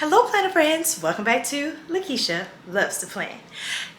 Hello planner friends, welcome back to Lakeisha Loves to Plan.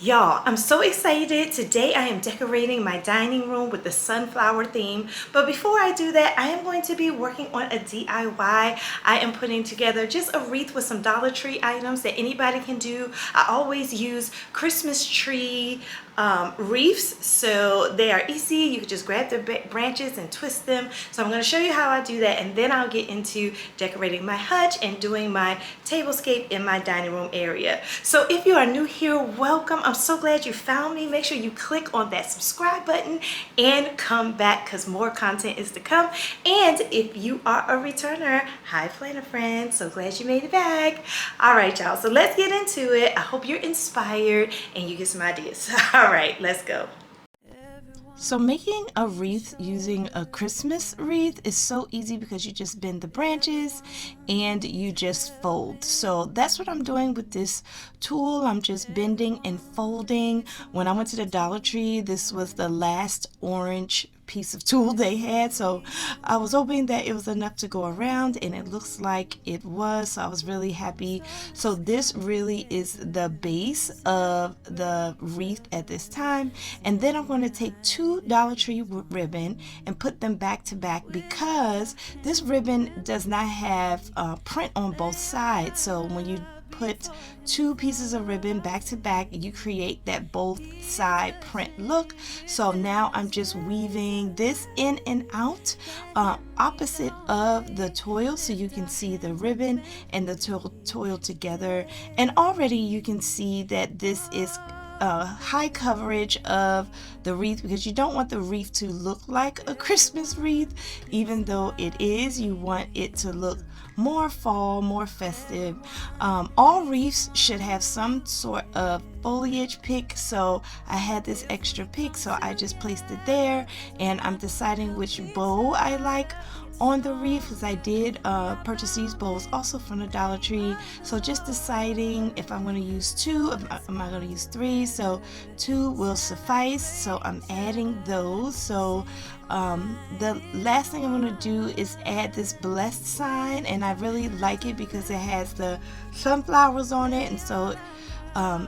Y'all, I'm so excited. Today I am decorating my dining room with the sunflower theme. But before I do that, I am going to be working on a DIY. I am putting together just a wreath with some Dollar Tree items that anybody can do. I always use Christmas tree wreaths, so they are easy. You can just grab the branches and twist them. So I'm going to show you how I do that, and then I'll get into decorating my hutch and doing my tablescape in my dining room area. So if you are new here, welcome. I'm so glad you found me. Make sure you click on that subscribe button and come back because more content is to come. And if you are a returner, hi planner friends, so glad you made it back. All right, y'all, so let's get into it. I hope you're inspired and you get some ideas. All right, let's go. So making a wreath using a Christmas wreath is so easy because you just bend the branches and you just fold. So that's what I'm doing with this tool. I'm just bending and folding. When I went to the Dollar Tree, this was the last orange piece of tool they had, so I was hoping that it was enough to go around, and it looks like it was, so I was really happy. So this really is the base of the wreath at this time, and then I'm going to take two Dollar Tree ribbon and put them back to back because this ribbon does not have print on both sides. So when you put two pieces of ribbon back to back, you create that both side print look. So now I'm just weaving this in and out opposite of the toil, so you can see the ribbon and the toil together, and already you can see that this is high coverage of the wreath because you don't want the wreath to look like a Christmas wreath. Even though it is, you want it to look more fall, more festive. All wreaths should have some sort of foliage pick, so I had this extra pick, so I just placed it there, and I'm deciding which bow I like on the wreath because I did purchase these bows also from the Dollar Tree. So just deciding if I'm going to use two, am I going to use three. So two will suffice, so I'm adding those. So the last thing I'm going to do is add this blessed sign, and I really like it because it has the sunflowers on it, and so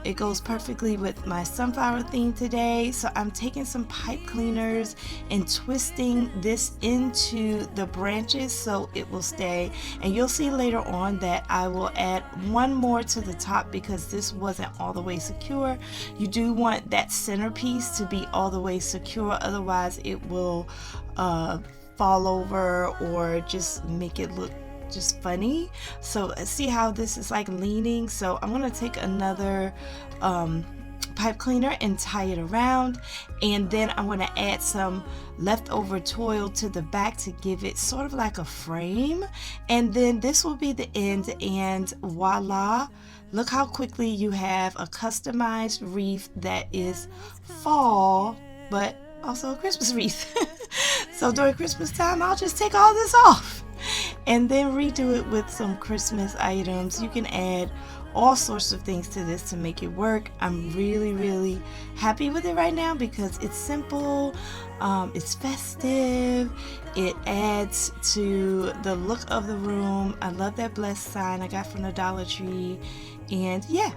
it goes perfectly with my sunflower theme today. So I'm taking some pipe cleaners and twisting this into the branches so it will stay. And you'll see later on that I will add one more to the top because this wasn't all the way secure. You do want that centerpiece to be all the way secure, otherwise it will fall over or just make it look just funny. So see how this is like leaning. So I'm going to take another pipe cleaner and tie it around, and then I'm going to add some leftover toil to the back to give it sort of like a frame, and then this will be the end, and voila, look how quickly you have a customized wreath that is fall but also a Christmas wreath. So during Christmas time I'll just take all this off and then redo it with some Christmas items. You can add all sorts of things to this to make it work. I'm really happy with it right now because it's simple, it's festive, it adds to the look of the room. I love that blessed sign I got from the Dollar Tree, and yeah,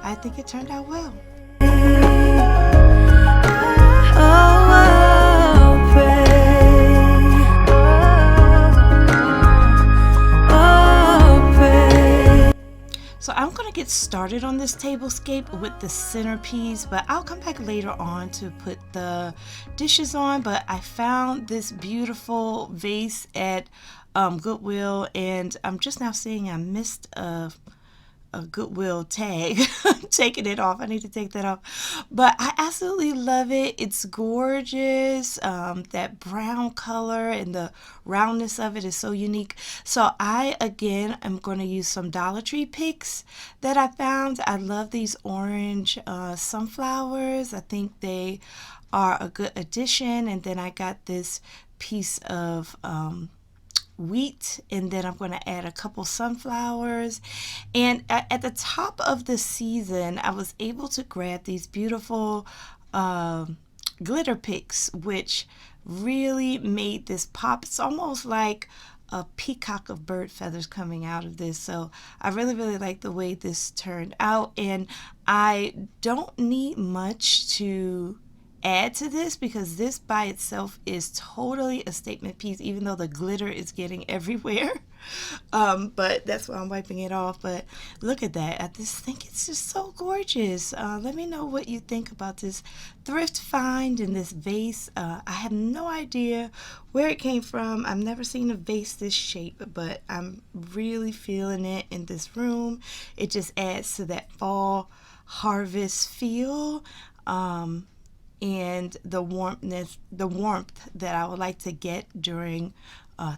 I think it turned out well. So I'm going to get started on this tablescape with the centerpiece, but I'll come back later on to put the dishes on. But I found this beautiful vase at Goodwill, and I'm just now seeing I missed a Goodwill tag. I'm taking it off. I need to take that off, but I absolutely love it. It's gorgeous. That brown color and the roundness of it is so unique. So I again am going to use some Dollar Tree picks that I found. I love these orange sunflowers. I think they are a good addition. And then I got this piece of wheat, and then I'm going to add a couple sunflowers. And at the top of the season I was able to grab these beautiful glitter picks, which really made this pop. It's almost like a peacock of bird feathers coming out of this. So I really like the way this turned out, and I don't need much to add to this because this by itself is totally a statement piece, even though the glitter is getting everywhere. But that's why I'm wiping it off. But look at that. I just think it's just so gorgeous. Let me know what you think about this thrift find in this vase. I have no idea where it came from. I've never seen a vase this shape, but I'm really feeling it in this room. It just adds to that fall harvest feel. And the warmth that I would like to get during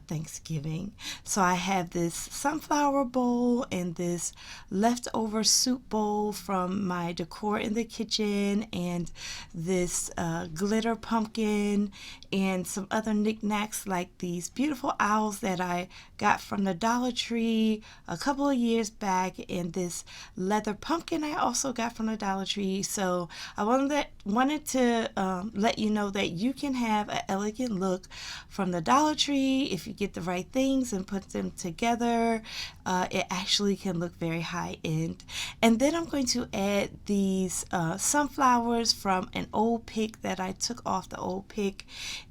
Thanksgiving. So I have this sunflower bowl and this leftover soup bowl from my decor in the kitchen, and this glitter pumpkin and some other knickknacks like these beautiful owls that I got from the Dollar Tree a couple of years back, and this leather pumpkin I also got from the Dollar Tree. So I wanted to let you know that you can have an elegant look from the Dollar Tree if you get the right things and put them together. It actually can look very high end. And then I'm going to add these sunflowers from an old pick that I took off the old pick,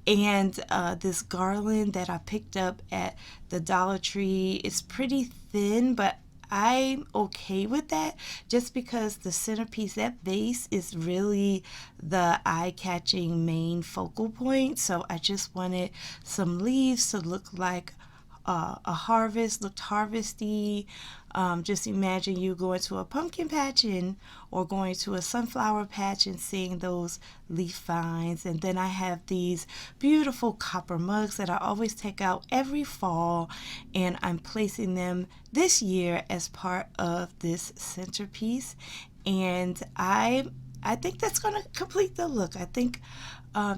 and this garland that I picked up at the Dollar Tree. It's pretty thin, but I'm okay with that just because the centerpiece, that vase, is really the eye-catching main focal point. So I just wanted some leaves to look like a harvest, looked harvesty. Just imagine you going to a pumpkin patch or going to a sunflower patch and seeing those leaf vines. And then I have these beautiful copper mugs that I always take out every fall, and I'm placing them this year as part of this centerpiece. And I think that's going to complete the look. I think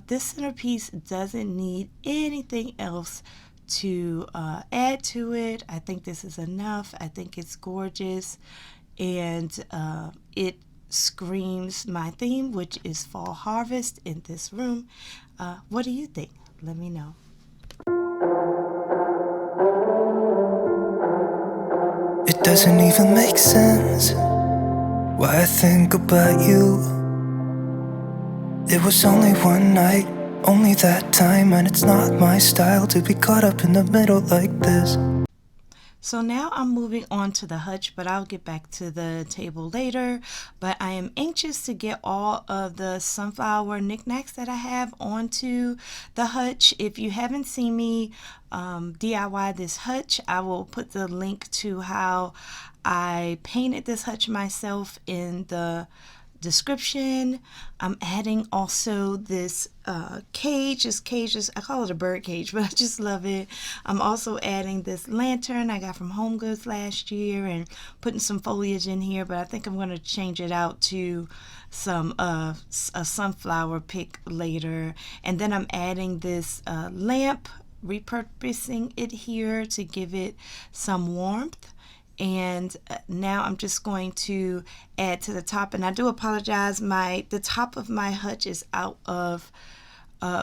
this centerpiece doesn't need anything else to add to it. I think this is enough. I think it's gorgeous, and it screams my theme, which is fall harvest, in this room. What do you think? Let me know. It doesn't even make sense why I think about you. It was only one night, only that time, and it's not my style to be caught up in the middle like this. So now I'm moving on to the hutch, but I'll get back to the table later. But I am anxious to get all of the sunflower knickknacks that I have onto the hutch. If you haven't seen me DIY this hutch, I will put the link to how I painted this hutch myself in the description. I'm adding also this cage. This cage is, I call it a bird cage, but I just love it. I'm also adding this lantern I got from Home Goods last year and putting some foliage in here, but I think I'm going to change it out to some a sunflower pick later. And then I'm adding this lamp, repurposing it here to give it some warmth. And now I'm just going to add to the top, and I do apologize, the top of my hutch is out of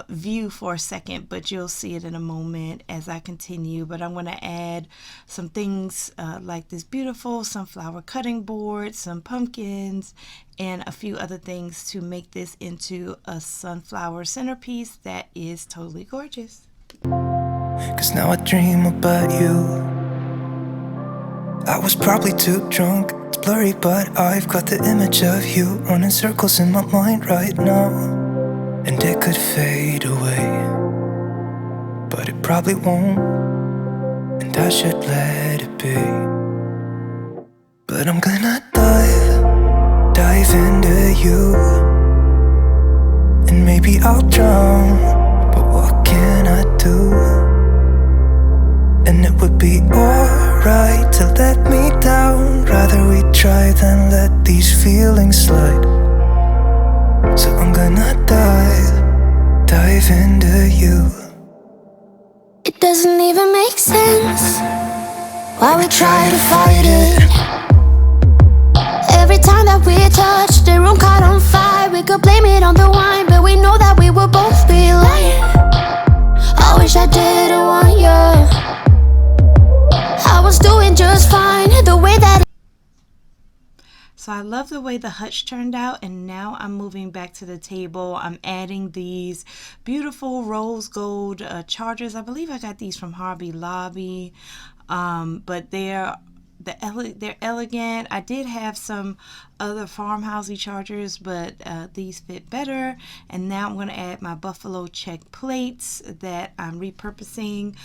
view for a second, but you'll see it in a moment as I continue. But I'm going to add some things like this beautiful sunflower cutting board, some pumpkins, and a few other things to make this into a sunflower centerpiece that is totally gorgeous. 'Cause now I dream about you. I was probably too drunk, it's blurry, but I've got the image of you running circles in my mind right now. And it could fade away, but it probably won't, and I should let it be. But I'm gonna dive into you, and maybe I'll drown, but what can I do? And it would be alright to let me down. Rather we try than let these feelings slide. So I'm gonna dive into you. It doesn't even make sense why we try to fight it. Every time that we touch, the room caught on fire. We could blame it on the wine, but we know that we will both be lying. I wish I didn't want you. feeling just fine. The way that So I love the way the hutch turned out, and now I'm moving back to the table. I'm adding these beautiful rose gold chargers. I believe I got these from Hobby Lobby, but they're elegant. I did have some other farmhousey chargers, but these fit better. And now I'm going to add my buffalo check plates that I'm repurposing.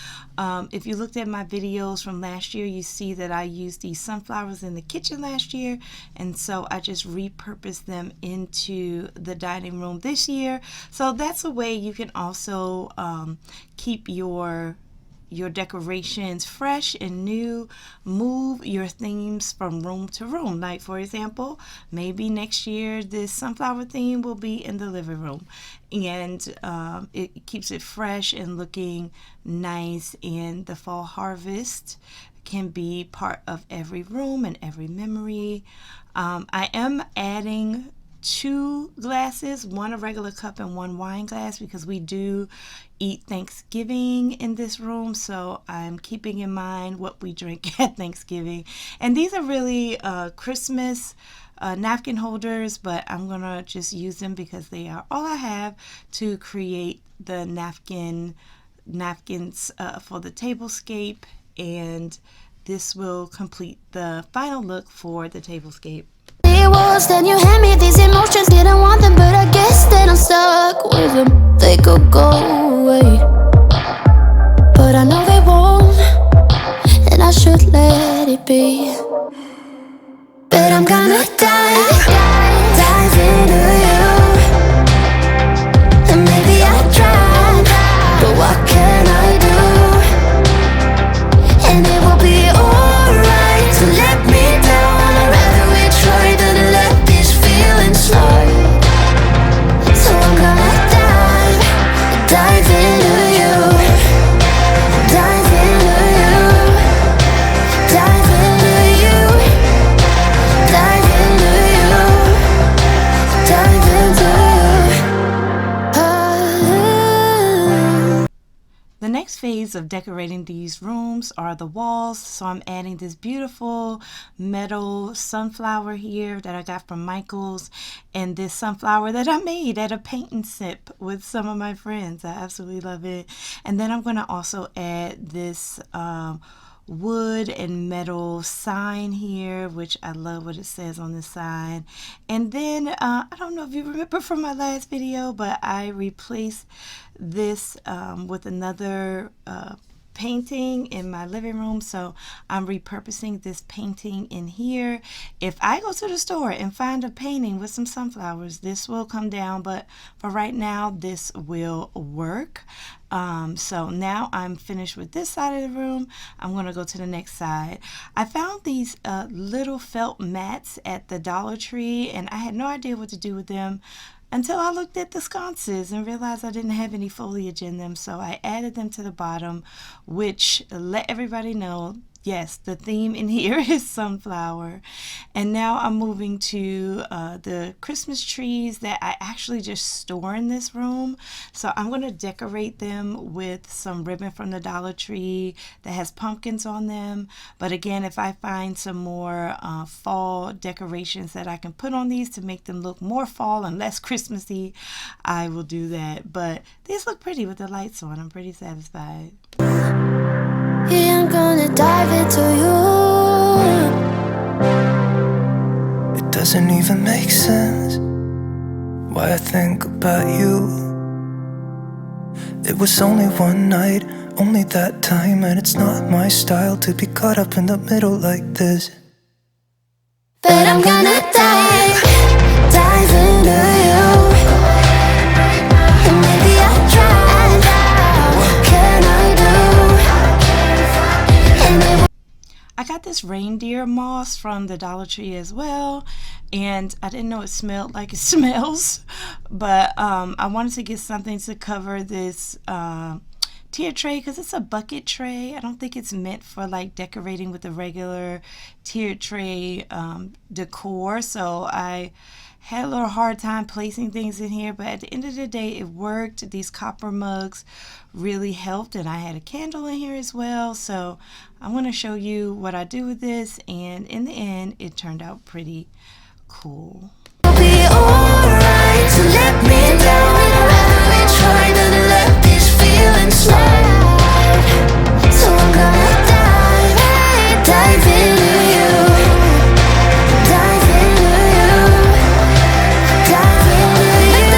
If you looked at my videos from last year, you see that I used these sunflowers in the kitchen last year, and so I just repurposed them into the dining room this year. So that's a way you can also keep your decorations fresh and new, move your themes from room to room. Like, for example, maybe next year this sunflower theme will be in the living room, and it keeps it fresh and looking nice, and the fall harvest can be part of every room and every memory. I am adding 2 glasses, one a regular cup and one wine glass, because we do eat Thanksgiving in this room, so I'm keeping in mind what we drink at Thanksgiving. And these are really Christmas napkin holders, but I'm gonna just use them because they are all I have to create the napkins for the tablescape, and this will complete the final look for the tablescape. it was, then you hand me these emotions. Didn't want them, but I guess that I'm stuck with them. They could go away, but I know they won't, and I should let it be. But I'm gonna dive into you. And maybe I tried, but what can I do? And it will be alright to let me down. I'd rather we try than let these feelings slide. So I'm gonna dive into you. Dive into you. Dive into you. Dive into you. Dive into you. The next phase of decorating these rooms are the walls. So I'm adding this beautiful metal sunflower here that I got from Michael's, and this sunflower that I made at a paint and sip with some of my friends. I absolutely love it. And then I'm going to also add this wood and metal sign here, which I love what it says on the sign. And then I don't know if you remember from my last video, but I replaced this with another painting in my living room, so I'm repurposing this painting in here. If I go to the store and find a painting with some sunflowers, this will come down, but for right now this will work. So now I'm finished with this side of the room. I'm going to go to the next side. I found these little felt mats at the Dollar Tree, and I had no idea what to do with them until I looked at the sconces and realized I didn't have any foliage in them. So I added them to the bottom, which let everybody know, yes, the theme in here is sunflower. And now I'm moving to the Christmas trees that I actually just store in this room. So I'm going to decorate them with some ribbon from the Dollar Tree that has pumpkins on them. But again, if I find some more fall decorations that I can put on these to make them look more fall and less Christmassy, I will do that. But these look pretty with the lights on. I'm pretty satisfied. Yeah, I'm gonna dive into you. It doesn't even make sense why I think about you. It was only one night, only that time, and it's not my style to be caught up in the middle like this. But I'm gonna dive into you. And maybe I tried, what can I do? I got this reindeer moss from the Dollar Tree as well, and I didn't know it smelled like it smells, but I wanted to get something to cover this tier tray because it's a bucket tray. I don't think it's meant for like decorating with the regular tier tray decor. So I had a little hard time placing things in here, but at the end of the day it worked. These copper mugs really helped, and I had a candle in here as well. So I'm going to show you what I do with this, and in the end it turned out pretty cool. Be alright, so let me down. Rather we try than let these feelings slide. So I'm gonna dive into you, dive into you, dive into you,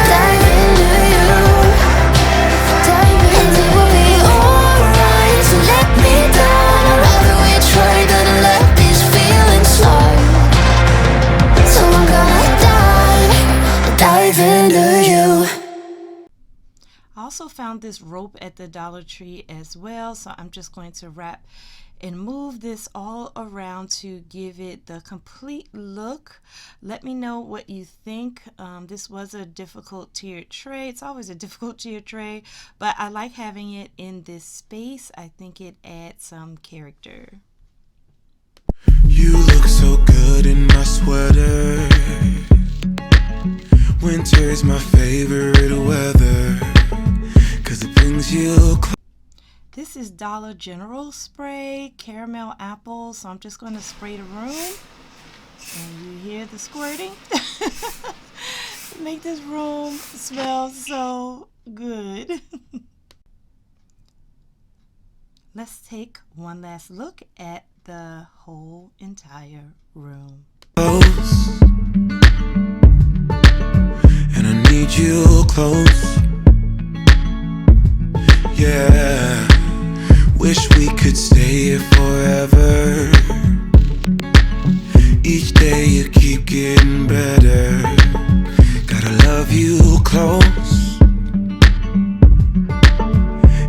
dive into you, dive into you. We'll be alright, so let me down. Rather we try than let these feelings slide. So I'm gonna dive into you. I also found this rope at the Dollar Tree as well, so I'm just going to wrap and move this all around to give it the complete look. Let me know what you think. This was a difficult tiered tray. It's always a difficult tiered tray, but I like having it in this space. I think it adds some character. You look so good in my sweater. Winter's my favorite weather, 'cause it brings you close. This is Dollar General spray, caramel apple, so I'm just going to spray the room. And you hear the squirting? Make this room smell so good. Let's take one last look at the whole entire room. And I need you close. Yeah, wish we could stay here forever. Each day you keep getting better. Gotta love you close.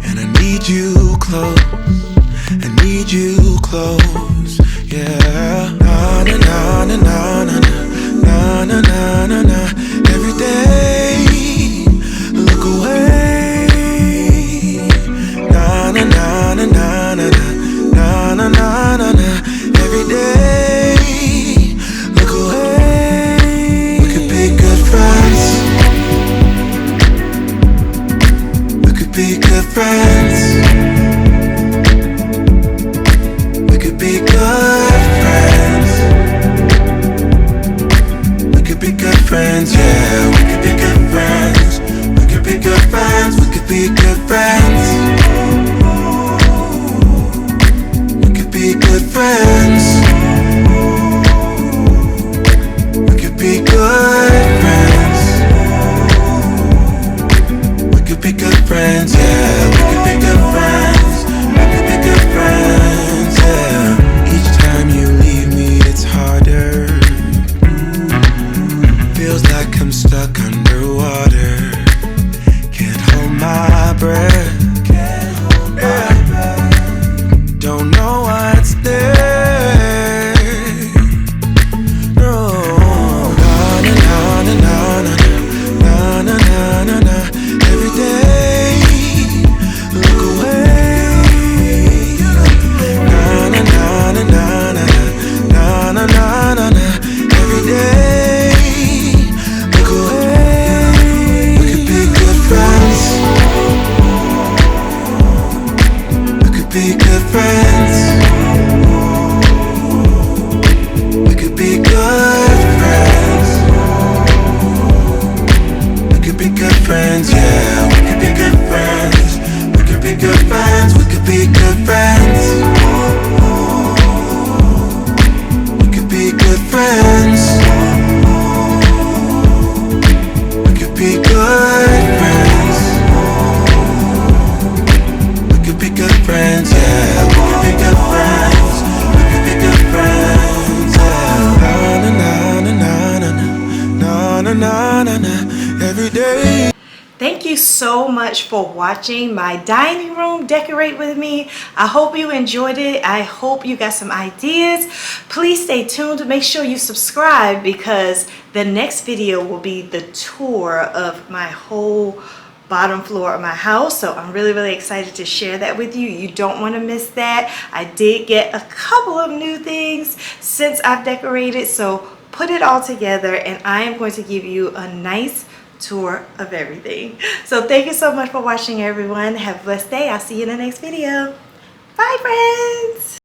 And I need you close. I need you close. Yeah, na na na na na na na na na na na. Every day, look away. Na na na na na na na na na na na. Every day, look away. We could be good friends. We could be good friends. We could be good friends. We could be good friends, yeah. We could be good friends. We could be good friends. We could be good friends. We could be good friends. We could be good friends. We could be good friends, yeah. We could be good friends. We could be good friends, yeah. Each time you leave me, it's harder. Feels like I'm stuck underwater. Can't hold my breath. Don't know what's there. No. Na na na na na na na na na na. Every day, look away. Na na na na na na na na na na na. Every day, look away. We could be good friends. We could be good friends. We could be good friends. We could be good friends, yeah. We could be good friends. We could be good friends. We could be good friends. We could be good friends. We could be good friends. We could be good friends, yeah. We could be good friends. We could be good friends, yeah. Na na na na na na na na na na. Every day. Thank you so much for watching my dining room decorate with me. I hope you enjoyed it. I hope you got some ideas. Please stay tuned. Make sure you subscribe because the next video will be the tour of my whole bottom floor of my house. So I'm really excited to share that with you. You don't want to miss that. I did get a couple of new things since I've decorated, so put it all together and I am going to give you a nice tour of everything. So thank you so much for watching, everyone. Have a blessed day. I'll see you in the next video. Bye, friends.